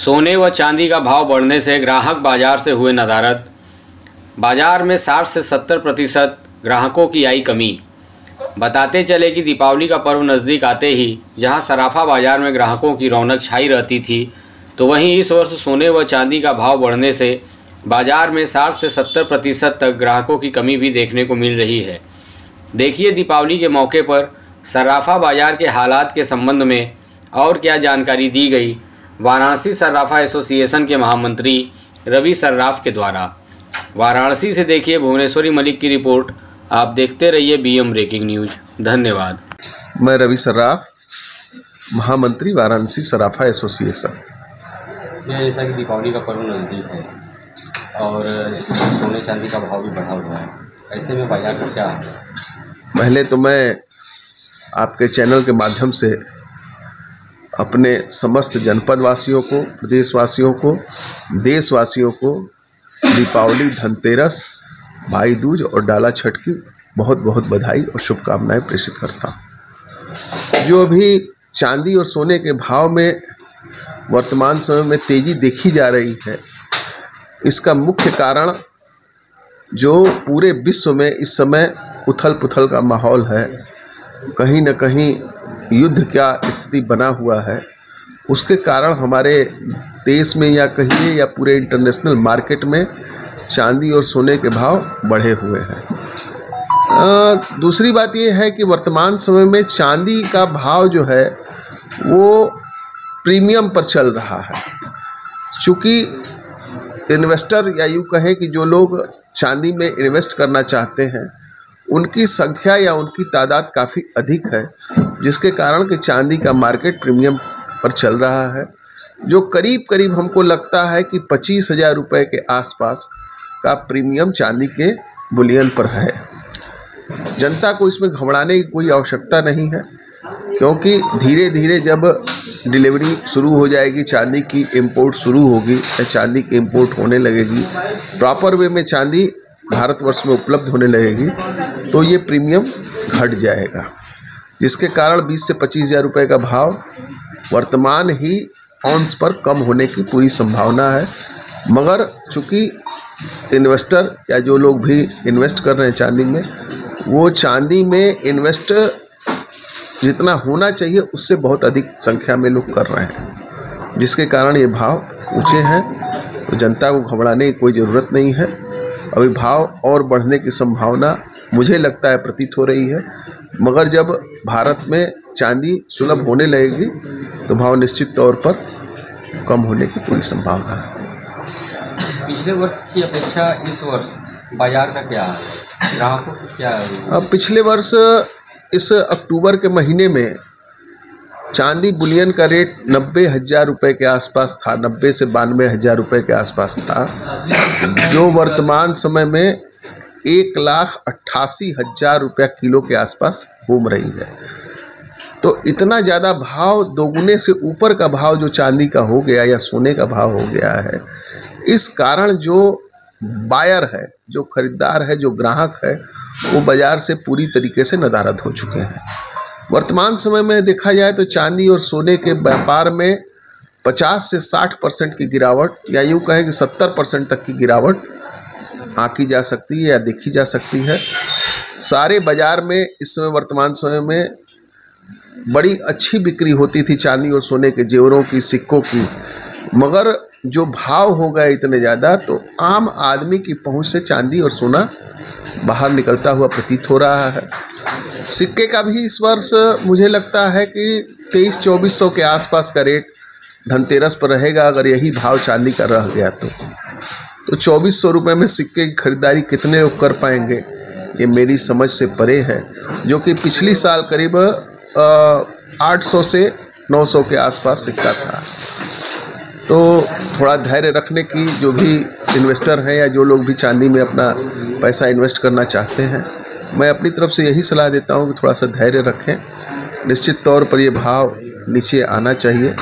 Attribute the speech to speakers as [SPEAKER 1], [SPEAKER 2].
[SPEAKER 1] सोने व चांदी का भाव बढ़ने से ग्राहक बाजार से हुए नदारद। बाजार में 60 से 70% ग्राहकों की आई कमी। बताते चले कि दीपावली का पर्व नज़दीक आते ही जहां सराफा बाजार में ग्राहकों की रौनक छाई रहती थी, तो वहीं इस वर्ष सोने व चांदी का भाव बढ़ने से बाजार में 60 से 70% तक ग्राहकों की कमी भी देखने को मिल रही है। देखिए दीपावली के मौके पर सर्राफा बाजार के हालात के संबंध में और क्या जानकारी दी गई वाराणसी सर्राफा एसोसिएशन के महामंत्री रवि सर्राफ के द्वारा। वाराणसी से देखिए भुवनेश्वरी मलिक की रिपोर्ट। आप देखते रहिए बीएम ब्रेकिंग न्यूज। धन्यवाद।
[SPEAKER 2] मैं रवि सर्राफ, महामंत्री वाराणसी सर्राफा एसोसिएशन।
[SPEAKER 1] जैसा कि दीपावली का पर्व नज़दीक है और सोने चांदी का भाव भी बढ़ा हुआ है, ऐसे में बाजार का क्या है?
[SPEAKER 2] पहले तो मैं आपके चैनल के माध्यम से अपने समस्त जनपद वासियों को, प्रदेशवासियों को, देशवासियों को दीपावली, धनतेरस, भाई दूज और डाला छठ की बहुत बहुत बधाई और शुभकामनाएं प्रेषित करता हूँ। जो अभी चांदी और सोने के भाव में वर्तमान समय में तेज़ी देखी जा रही है, इसका मुख्य कारण जो पूरे विश्व में इस समय उथल पुथल का माहौल है, कहीं न कहीं युद्ध का स्थिति बना हुआ है, उसके कारण हमारे देश में या कहिए या पूरे इंटरनेशनल मार्केट में चांदी और सोने के भाव बढ़े हुए हैं। दूसरी बात यह है कि वर्तमान समय में चांदी का भाव जो है वो प्रीमियम पर चल रहा है। चूँकि इन्वेस्टर या यूँ कहें कि जो लोग चांदी में इन्वेस्ट करना चाहते हैं, उनकी संख्या या उनकी तादाद काफ़ी अधिक है, जिसके कारण कि चांदी का मार्केट प्रीमियम पर चल रहा है, जो करीब करीब हमको लगता है कि 25,000 रुपये के आसपास का प्रीमियम चांदी के बुलियन पर है। जनता को इसमें घबराने की कोई आवश्यकता नहीं है, क्योंकि धीरे धीरे जब डिलीवरी शुरू हो जाएगी, चांदी की इंपोर्ट शुरू होगी या चांदी की इंपोर्ट होने लगेगी, प्रॉपर वे में चांदी भारतवर्ष में उपलब्ध होने लगेगी, तो ये प्रीमियम घट जाएगा, जिसके कारण 20 से 25,000 रुपये का भाव वर्तमान ही ऑन्स पर कम होने की पूरी संभावना है। मगर चूँकि इन्वेस्टर या जो लोग भी इन्वेस्ट कर रहे हैं चांदी में, वो चांदी में इन्वेस्ट जितना होना चाहिए उससे बहुत अधिक संख्या में लोग कर रहे हैं, जिसके कारण ये भाव ऊंचे हैं। तो जनता को घबराने की कोई ज़रूरत नहीं है। अभी भाव और बढ़ने की संभावना मुझे लगता है प्रतीत हो रही है, मगर जब भारत में चांदी सुलभ होने लगेगी तो भाव निश्चित तौर पर कम होने की पूरी संभावना है।
[SPEAKER 1] पिछले वर्ष की अपेक्षा इस वर्ष बाजार का क्या है, ग्राहकों की क्या है?
[SPEAKER 2] अब पिछले वर्ष इस अक्टूबर के महीने में चांदी बुलियन का रेट 90,000 रुपये के आसपास था, 90 से 92,000 रुपये के आसपास था, जो वर्तमान समय में 1,88,000 रुपया किलो के आसपास घूम रही है। तो इतना ज़्यादा भाव, दोगुने से ऊपर का भाव जो चांदी का हो गया या सोने का भाव हो गया है, इस कारण जो बायर है, जो खरीदार है, जो ग्राहक है, वो बाज़ार से पूरी तरीके से नदारद हो चुके हैं। वर्तमान समय में देखा जाए तो चांदी और सोने के व्यापार में 50 से 60% की गिरावट, या यूँ कहें कि 70% तक की गिरावट आंकी जा सकती है या देखी जा सकती है। सारे बाज़ार में इस समय वर्तमान समय में बड़ी अच्छी बिक्री होती थी चांदी और सोने के जेवरों की, सिक्कों की, मगर जो भाव हो गए इतने ज़्यादा, तो आम आदमी की पहुंच से चांदी और सोना बाहर निकलता हुआ प्रतीत हो रहा है। सिक्के का भी इस वर्ष मुझे लगता है कि 2300-2400 के आसपास का रेट धनतेरस पर रहेगा, अगर यही भाव चांदी का रह गया तो 2400 रुपये में सिक्के की खरीदारी कितने लोग कर पाएंगे, ये मेरी समझ से परे है, जो कि पिछली साल करीब 800 से 900 के आसपास सिक्का था। तो थोड़ा धैर्य रखने की, जो भी इन्वेस्टर हैं या जो लोग भी चांदी में अपना पैसा इन्वेस्ट करना चाहते हैं, मैं अपनी तरफ से यही सलाह देता हूं कि थोड़ा सा धैर्य रखें। निश्चित तौर पर ये भाव नीचे आना चाहिए।